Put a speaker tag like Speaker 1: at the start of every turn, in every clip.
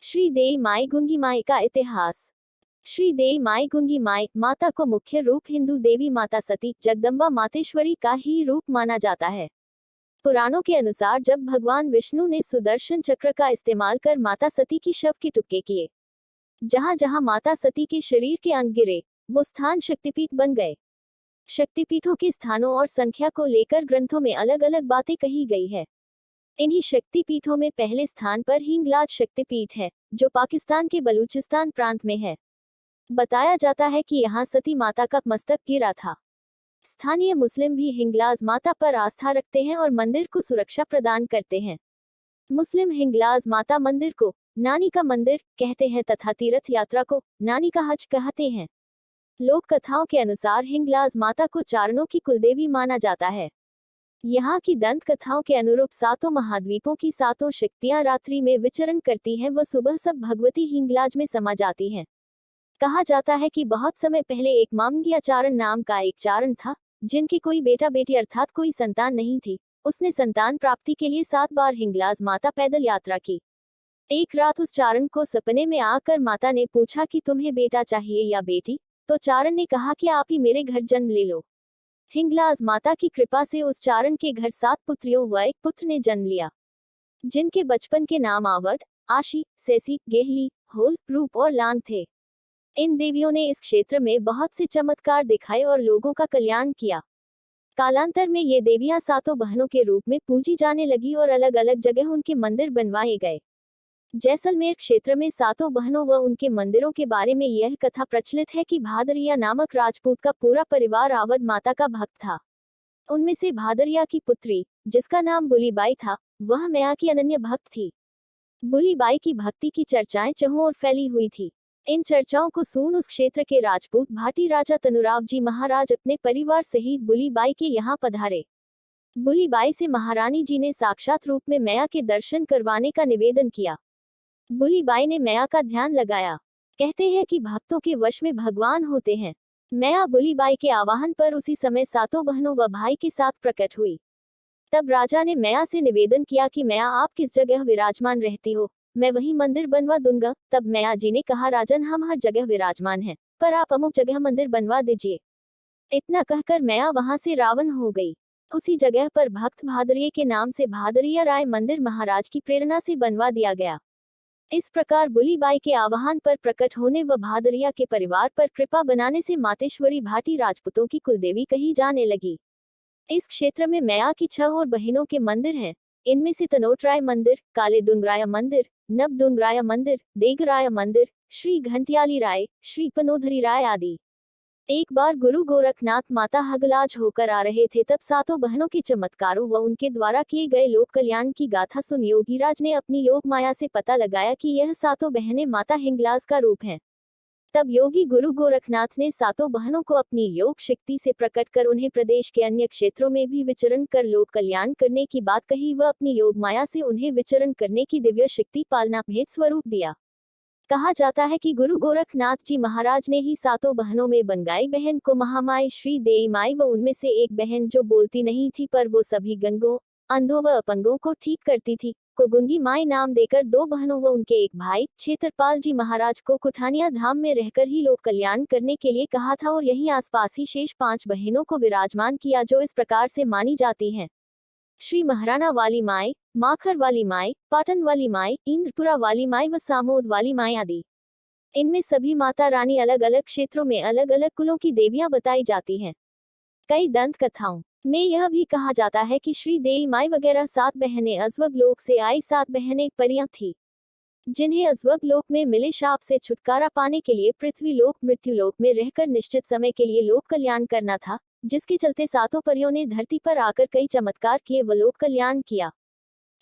Speaker 1: श्री देई माई गुंगी माई का इतिहास। श्री देई माई गुंगी माई माता को मुख्य रूप हिंदू देवी माता सती जगदम्बा मातेश्वरी का ही रूप माना जाता है। पुराणों के अनुसार जब भगवान विष्णु ने सुदर्शन चक्र का इस्तेमाल कर माता सती की शव के टुकड़े किए, जहां जहां माता सती के शरीर के अंग गिरे, वो स्थान शक्तिपीठ बन गए। शक्तिपीठों के स्थानों और संख्या को लेकर ग्रंथों में अलग अलग बातें कही गई है। इन्हीं शक्तिपीठों में पहले स्थान पर हिंगलाज शक्तिपीठ है, जो पाकिस्तान के बलूचिस्तान प्रांत में है। बताया जाता है कि यहाँ सती माता का मस्तक गिरा था। स्थानीय मुस्लिम भी हिंगलाज माता पर आस्था रखते हैं और मंदिर को सुरक्षा प्रदान करते हैं। मुस्लिम हिंगलाज माता मंदिर को नानी का मंदिर कहते हैं तथा तीर्थ यात्रा को नानी का हज कहते हैं। लोक कथाओं के अनुसार हिंगलाज माता को चारणों की कुलदेवी माना जाता है। यहाँ की दंत कथाओं के अनुरूप सातों महाद्वीपों की सातों शक्तियां रात्रि में विचरण करती हैं व सुबह सब भगवती हिंगलाज में समा जाती हैं। कहा जाता है कि बहुत समय पहले एक मामगिया चारण नाम का एक चारण था, जिनकी कोई बेटा बेटी अर्थात कोई संतान नहीं थी। उसने संतान प्राप्ति के लिए 7 बार हिंगलाज माता पैदल यात्रा की। एक रात उस चारण को सपने में आकर माता ने पूछा कि तुम्हें बेटा चाहिए या बेटी, तो चारण ने कहा कि आप ही मेरे घर जन्म ले लो। हिंगलाज माता की कृपा से उस चारण के घर 7 पुत्रियों व एक पुत्र ने जन्म लिया, जिनके बचपन के नाम आवड, आशी, सेसी, गेहली, होल, रूप और लान थे। इन देवियों ने इस क्षेत्र में बहुत से चमत्कार दिखाए और लोगों का कल्याण किया। कालांतर में ये देवियां सातों बहनों के रूप में पूजी जाने लगी और अलग अलग जगह उनके मंदिर बनवाए गए। जैसलमेर क्षेत्र में सातों बहनों व उनके मंदिरों के बारे में यह कथा प्रचलित है कि भादरिया नामक राजपूत का पूरा परिवार आवड माता का भक्त था। उनमें से भादरिया की पुत्री, जिसका नाम बुलीबाई था, वह मैया की अनन्य भक्त थी। बुलीबाई की भक्ति की चर्चाएं चहुं ओर फैली हुई थी। इन चर्चाओं को सुन उस क्षेत्र के राजपूत भाटी राजा तनुराव जी महाराज अपने परिवार सहित बुलीबाई के यहाँ पधारे। बुलीबाई से महारानी जी ने साक्षात रूप में मैया के दर्शन करवाने का निवेदन किया। बुलीबाई ने मैया का ध्यान लगाया। कहते हैं कि भक्तों के वश में भगवान होते हैं। मैया बुलीबाई के आवाहन पर उसी समय सातों बहनों व भाई के साथ प्रकट हुई। तब राजा ने मैया से निवेदन किया कि मैया आप किस जगह विराजमान रहती हो, मैं वहीं मंदिर बनवा दूंगा। तब मैया जी ने कहा, राजन हम हर जगह विराजमान हैं, पर आप अमुक जगह मंदिर बनवा दीजिए। इतना कहकर मैया वहां से रावण हो गई। उसी जगह पर भक्त भादरिये के नाम से भादरिया राय मंदिर महाराज की प्रेरणा से बनवा दिया गया। इस प्रकार बुलीबाई के आह्वान पर प्रकट होने व भादरिया के परिवार पर कृपा बनाने से मातेश्वरी भाटी राजपूतों की कुलदेवी कही जाने लगी। इस क्षेत्र में मैया की 6 और बहनों के मंदिर हैं। इनमें से तनोटराय मंदिर, काले डुंगराया मंदिर, नव डुंगराया मंदिर, देगराया मंदिर, श्री घंटियाली राय, श्री पनोधरी राय आदि। एक बार गुरु गोरखनाथ माता हगलाज होकर आ रहे थे, तब सातों बहनों के चमत्कारों व उनके द्वारा किए गए लोक कल्याण की गाथा सुन योगीराज ने अपनी योग माया से पता लगाया कि यह सातों बहनें माता हिंगलाज का रूप हैं। तब योगी गुरु गोरखनाथ ने सातों बहनों को अपनी योग शक्ति से प्रकट कर उन्हें प्रदेश के अन्य क्षेत्रों में भी विचरण कर लोक कल्याण करने की बात कही व अपनी योग माया से उन्हें विचरण करने की दिव्य शक्ति पालना भेद स्वरूप दिया। कहा जाता है कि गुरु गोरखनाथ जी महाराज ने ही सातों बहनों में बनगाई बहन को महामाई श्री देई माई व उनमें से एक बहन जो बोलती नहीं थी पर वो सभी गंगों, अंधों व अपंगों को ठीक करती थी, को गुंगी माई नाम देकर 2 बहनों व उनके एक भाई क्षेत्रपाल जी महाराज को कुठानिया धाम में रहकर ही लोक कल्याण करने के लिए कहा था और यहीं आसपास ही शेष 5 बहनों को विराजमान किया, जो इस प्रकार से मानी जाती हैं। श्री महाराणा वाली माई, माखर वाली माई, पाटन वाली माई, इंद्रपुरा वाली माई व सामोद वाली माई आदि। इनमें सभी माता रानी अलग अलग क्षेत्रों में अलग अलग कुलों की देवियां बताई जाती हैं। कई दंत कथाओं में यह भी कहा जाता है कि श्री देई माई वगैरह 7 बहनें अजवग लोक से आई 7 बहनें परियां थी, जिन्हें अजवग लोक में मिले शाप से छुटकारा पाने के लिए पृथ्वी लोक मृत्यु लोक में रहकर निश्चित समय के लिए लोक कल्याण करना था, जिसके चलते सातों परियों ने धरती पर आकर कई चमत्कार किए व लोक कल्याण किया।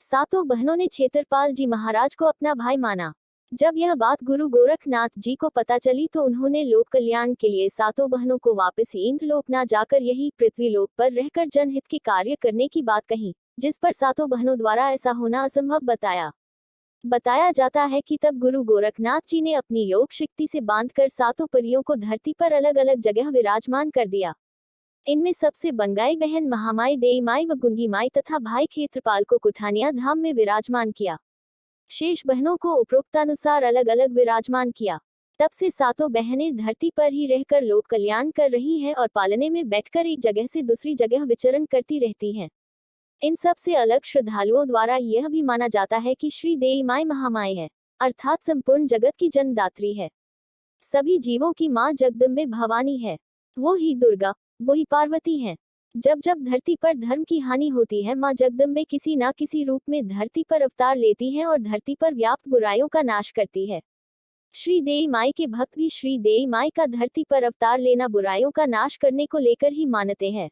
Speaker 1: सातों बहनों ने क्षेत्रपाल जी महाराज को अपना भाई माना। जब यह बात गुरु गोरखनाथ जी को पता चली तो उन्होंने लोक कल्याण के लिए सातों बहनों को वापस इंद्रलोक न जाकर यही पृथ्वी लोक पर रहकर जनहित के कार्य करने की बात कही, जिस पर सातों बहनों द्वारा ऐसा होना असंभव बताया। बताया जाता है कि तब गुरु गोरखनाथ जी ने अपनी योग शक्ति से बांधकर सातों परियों को धरती पर अलग अलग जगह विराजमान कर दिया। इनमें सबसे बंगाई बहन महामाई देई माई व गुंगी माई तथा भाई क्षेत्रपाल को कुठानिया धाम में विराजमान किया। शेष बहनों को उपरोक्तानुसार अलग अलग विराजमान किया। तब से सातों बहनें धरती पर ही रहकर लोक कल्याण कर रही हैं और पालने में बैठकर एक जगह से दूसरी जगह विचरण करती रहती हैं। इन सब से अलग श्रद्धालुओं द्वारा यह भी माना जाता है कि श्री देवी माई महामाई है, अर्थात संपूर्ण जगत की जन्मदात्री है। सभी जीवों की माँ जगदम्बे भवानी है। वो ही दुर्गा, वो ही पार्वती है। जब जब धरती पर धर्म की हानि होती है, माँ जगदम्बे किसी न किसी रूप में धरती पर अवतार लेती हैं और धरती पर व्याप्त बुराइयों का नाश करती है। श्री देवी माई के भक्त भी श्री देवी माई का धरती पर अवतार लेना बुराइयों का नाश करने को लेकर ही मानते हैं।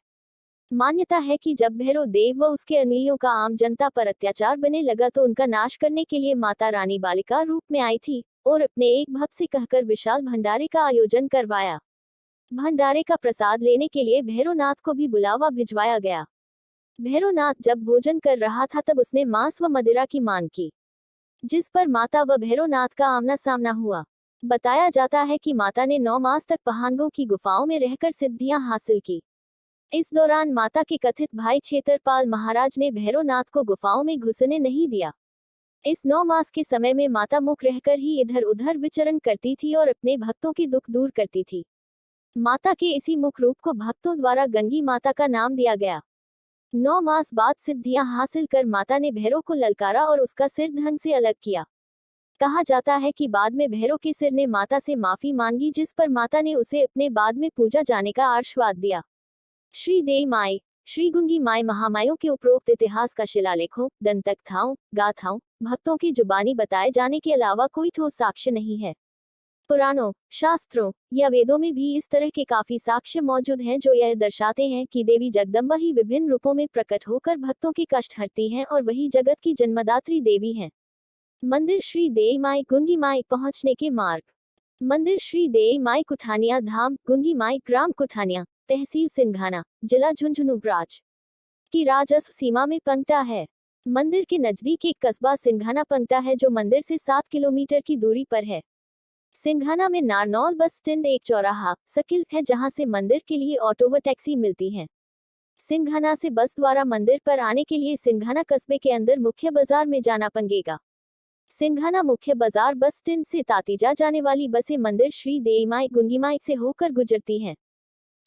Speaker 1: मान्यता है कि जब भैरव देव व उसके अनुयायियों का आम जनता पर अत्याचार बने लगा तो उनका नाश करने के लिए माता रानी बालिका रूप में आई थी और अपने एक भक्त से कहकर विशाल भंडारे का आयोजन करवाया। भंडारे का प्रसाद लेने के लिए भैरवनाथ को भी बुलावा भिजवाया गया। भैरवनाथ जब भोजन कर रहा था तब उसने मांस व मदिरा की मांग की, जिस पर माता व भैरवनाथ का आमना सामना हुआ। बताया जाता है कि माता ने 9 मास तक पहांगों की गुफाओं में रहकर सिद्धियां हासिल की। इस दौरान माता के कथित भाई क्षेत्रपाल महाराज ने भैरवनाथ को गुफाओं में घुसने नहीं दिया। इस 9 मास के समय में माता मुख रहकर ही इधर उधर विचरण करती थी और अपने भक्तों के दुख दूर करती थी। माता के इसी मुख रूप को भक्तों द्वारा गंगी माता का नाम दिया गया। 9 मास बाद सिद्धियां हासिल कर माता ने भैरव को ललकारा और उसका सिर ढंग से अलग किया। कहा जाता है कि बाद में भैरव के सिर ने माता से माफी मांगी, जिस पर माता ने उसे अपने बाद में पूजा जाने का आशीर्वाद दिया। श्री देवी माई, श्री गुंगी माई महामायों के उपरोक्त इतिहास का शिलालेखों, दंतकथाओं, गाथाओं, भक्तों की जुबानी बताए जाने के अलावा कोई ठोस साक्ष्य नहीं है। पुराणों, शास्त्रों या वेदों में भी इस तरह के काफी साक्ष्य मौजूद हैं जो यह दर्शाते हैं कि देवी जगदम्बा ही विभिन्न रूपों में प्रकट होकर भक्तों के कष्ट हरती हैं और वही जगत की जन्मदात्री देवी हैं। मंदिर श्री देवी माई गुंगी माई पहुंचने के मार्ग। मंदिर श्री देवी माई कुठानिया धाम, गुंगी माई, ग्राम कुठानिया, तहसील सिंघाना, जिला झुंझुनू राज्य की राजस्व सीमा में पनता है। मंदिर के नजदीक एक कस्बा सिंघाना पनता है जो मंदिर से 7 किलोमीटर की दूरी पर है। सिंघाना में नारनौल बस स्टैंड, एक चौराहा, सकिल है जहां से मंदिर के लिए ऑटो व टैक्सी मिलती हैं। सिंघाना से बस द्वारा मंदिर पर आने के लिए सिंघाना कस्बे के अंदर मुख्य बाजार में जाना पड़ेगा। सिंघाना मुख्य बाजार बस स्टैंड से तातीजा जाने वाली बसें मंदिर श्री देवी माई गुंगी माई से होकर गुजरती हैं।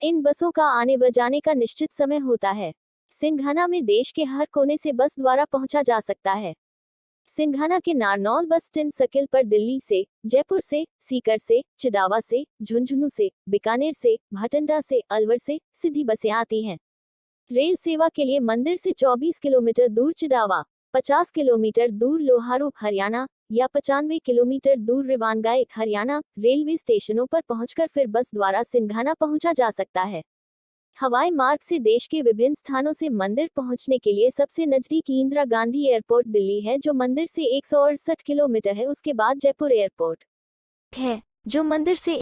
Speaker 1: इन बसों का आने व जाने का निश्चित समय होता है। सिंघाना में देश के हर कोने से बस द्वारा पहुंचा जा सकता है। सिंघाना के नारनौल बस स्टैंड सकिल पर दिल्ली से, जयपुर से, सीकर से, चिदावा से, झुंझुनू से, बीकानेर से, भटंडा से, अलवर से सीधी बसें आती हैं। रेल सेवा के लिए मंदिर से 24 किलोमीटर दूर चिदावा, 50 किलोमीटर दूर लोहारू हरियाणा या 95 किलोमीटर दूर रिवानगाय हरियाणा रेलवे स्टेशनों पर पहुंचकर फिर बस द्वारा सिंघाना पहुंचा जा सकता है। हवाई मार्ग से देश के विभिन्न स्थानों से मंदिर पहुंचने के लिए सबसे नजदीकी इंदिरा गांधी एयरपोर्ट दिल्ली है जो मंदिर से 168 किलोमीटर है। उसके बाद जयपुर एयरपोर्ट है जो मंदिर से